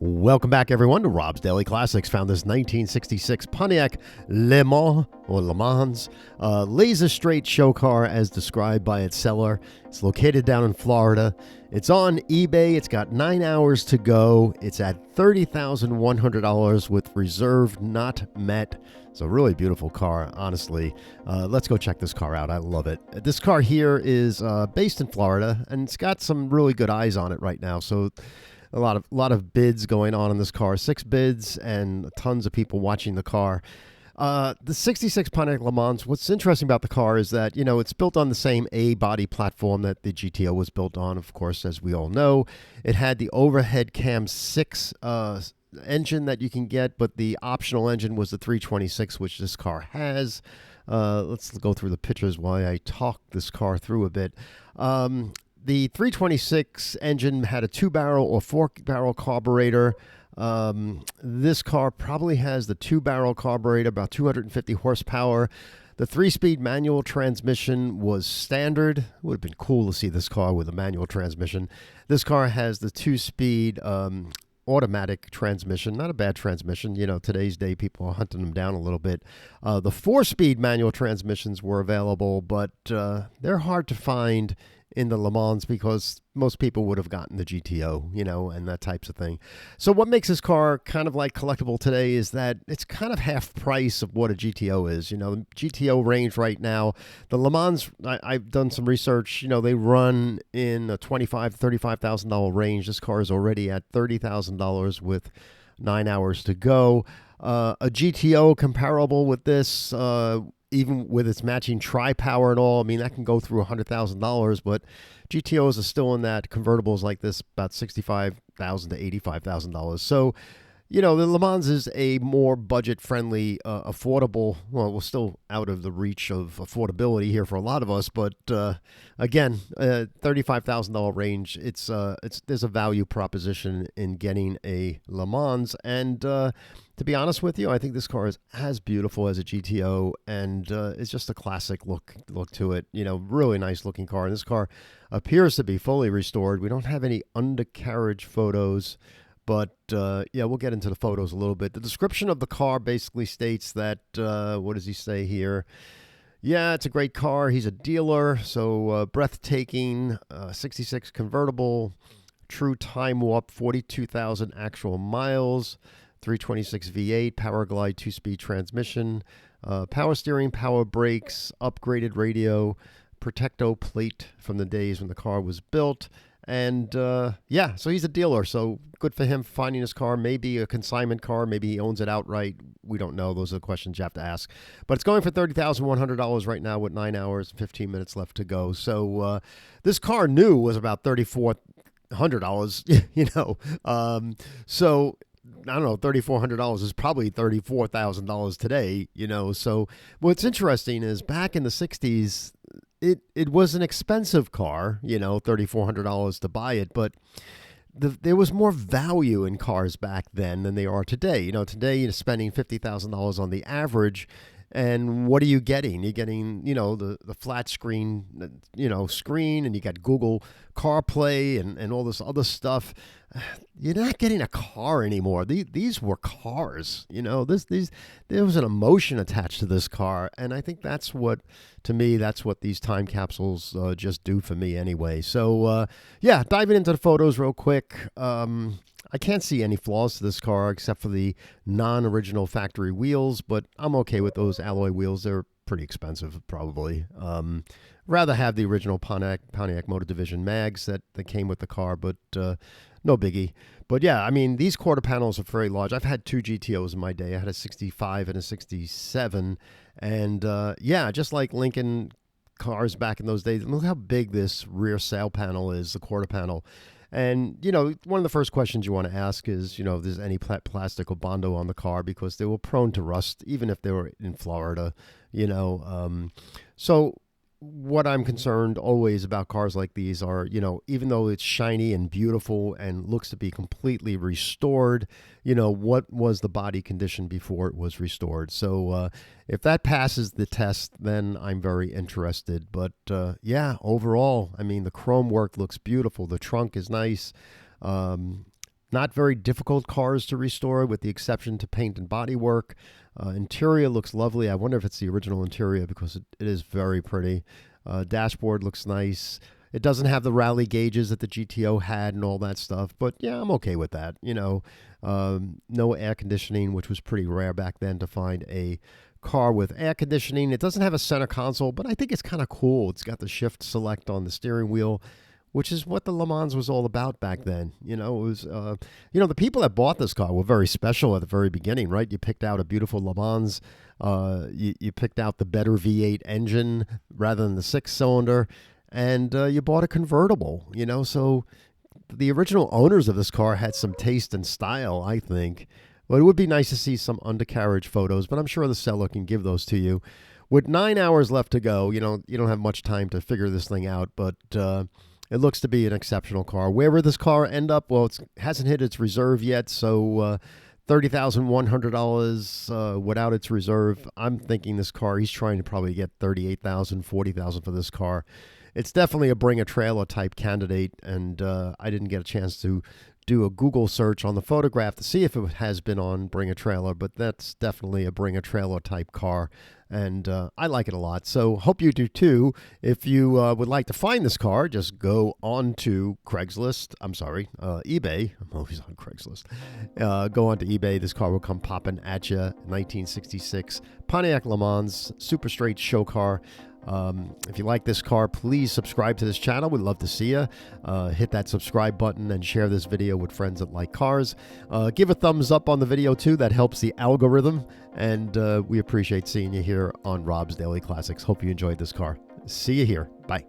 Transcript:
Welcome back, everyone, to Rob's Daily Classics. Found this 1966 Pontiac Lemans laser straight show car as described by its seller. It's located down in Florida. It's on eBay. It's got 9 hours to go. It's at $30,100 with reserve not met. It's a really beautiful car, honestly. Let's go check this car out. I love it. This car here is based in Florida, and it's got some really good eyes on it right now. So a lot of bids going on in this car, 6 bids and tons of people watching the car. The 66 Pontiac Lemans, what's interesting about the car is that, it's built on the same A-body platform that the GTO was built on, of course, as we all know. It had the overhead cam 6 engine that you can get, but the optional engine was the 326, which this car has. Let's go through the pictures while I talk this car through a bit. The 326 engine had a 2-barrel or 4-barrel carburetor. This car probably has the 2-barrel carburetor, about 250 horsepower. The 3-speed manual transmission was standard. Would have been cool to see this car with a manual transmission. This car has the 2-speed automatic transmission. Not a bad transmission. Today's day, people are hunting them down a little bit. The 4-speed manual transmissions were available, but they're hard to find in the Le Mans because most people would have gotten the GTO, and that types of thing. So what makes this car kind of like collectible today is that it's kind of half price of what a GTO is. The GTO range right now, the Le Mans, I've done some research, they run in a $25,000 to $35,000 range. This car is already at $30,000 with 9 hours to go. A GTO comparable with this, even with its matching tri-power and all, that can go through $100,000, but GTOs are still in that, convertibles like this, about $65,000 to $85,000. So, the Le Mans is a more budget-friendly, affordable, well, we're still out of the reach of affordability here for a lot of us, but again, $35,000 range, there's a value proposition in getting a Le Mans, and to be honest with you, I think this car is as beautiful as a GTO, and it's just a classic look to it. Really nice looking car. And this car appears to be fully restored. We don't have any undercarriage photos, but we'll get into the photos a little bit. The description of the car basically states that, what does he say here? Yeah, it's a great car. He's a dealer, so breathtaking, 66 convertible, true time warp, 42,000 actual miles. 326 V8, power glide, 2-speed transmission, power steering, power brakes, upgraded radio, Protecto plate from the days when the car was built. And so he's a dealer. So good for him finding his car. Maybe a consignment car. Maybe he owns it outright. We don't know. Those are the questions you have to ask. But it's going for $30,100 right now with 9 hours and 15 minutes left to go. So this car new was about $3,400, So I don't know, $3,400 is probably $34,000 today, So what's interesting is back in the 60s, it was an expensive car, $3,400 to buy it, but there was more value in cars back then than they are today. Today you're spending $50,000 on the average. And what are you getting? You're getting, the flat screen, screen, and you got Google CarPlay and all this other stuff. You're not getting a car anymore. These were cars, there was an emotion attached to this car. And I think that's what these time capsules just do for me anyway. So, diving into the photos real quick. I can't see any flaws to this car except for the non-original factory wheels, but I'm okay with those alloy wheels. They're pretty expensive, probably. Rather have the original Pontiac Motor Division mags that came with the car, but no biggie. But yeah, these quarter panels are very large. I've had 2 GTOs in my day. I had a 65 and a 67, and just like Lincoln cars back in those days, look how big this rear sail panel is, the quarter panel. And, one of the first questions you want to ask is, if there's any plastic or Bondo on the car, because they were prone to rust, even if they were in Florida, So what I'm concerned always about cars like these are, even though it's shiny and beautiful and looks to be completely restored, what was the body condition before it was restored? So if that passes the test, then I'm very interested. But overall, the chrome work looks beautiful. The trunk is nice. Not very difficult cars to restore, with the exception to paint and body work. Interior looks lovely. I wonder if it's the original interior, because it is very pretty. Dashboard looks nice. It doesn't have the rally gauges that the GTO had and all that stuff, but yeah, I'm okay with that. No air conditioning, which was pretty rare back then to find a car with air conditioning. It doesn't have a center console, but I think it's kind of cool. It's got the shift select on the steering wheel, which is what the Le Mans was all about back then. It was, the people that bought this car were very special at the very beginning, right? You picked out a beautiful Le Mans. You picked out the better V8 engine rather than the 6-cylinder. And you bought a convertible, so the original owners of this car had some taste and style, I think. Well, it would be nice to see some undercarriage photos, but I'm sure the seller can give those to you. With 9 hours left to go, you don't have much time to figure this thing out, but it looks to be an exceptional car. Where will this car end up? Well, it hasn't hit its reserve yet, so $30,100 without its reserve. I'm thinking this car, he's trying to probably get $38,000, $40,000 for this car. It's definitely a bring a trailer type candidate, and I didn't get a chance to do a Google search on the photograph to see if it has been on Bring a Trailer, but that's definitely a Bring a Trailer type car, and I like it a lot. So hope you do too. If you would like to find this car, just go on to eBay. I'm always on Craigslist. Go on to eBay. This car will come popping at you. 1966 Pontiac Lemans, super straight show car. If you like this car, please subscribe to this channel. We'd love to see you. Hit that subscribe button and share this video with friends that like cars. Give a thumbs up on the video too. That helps the algorithm. And we appreciate seeing you here on Rob's Daily Classics. Hope you enjoyed this car. See you here. Bye.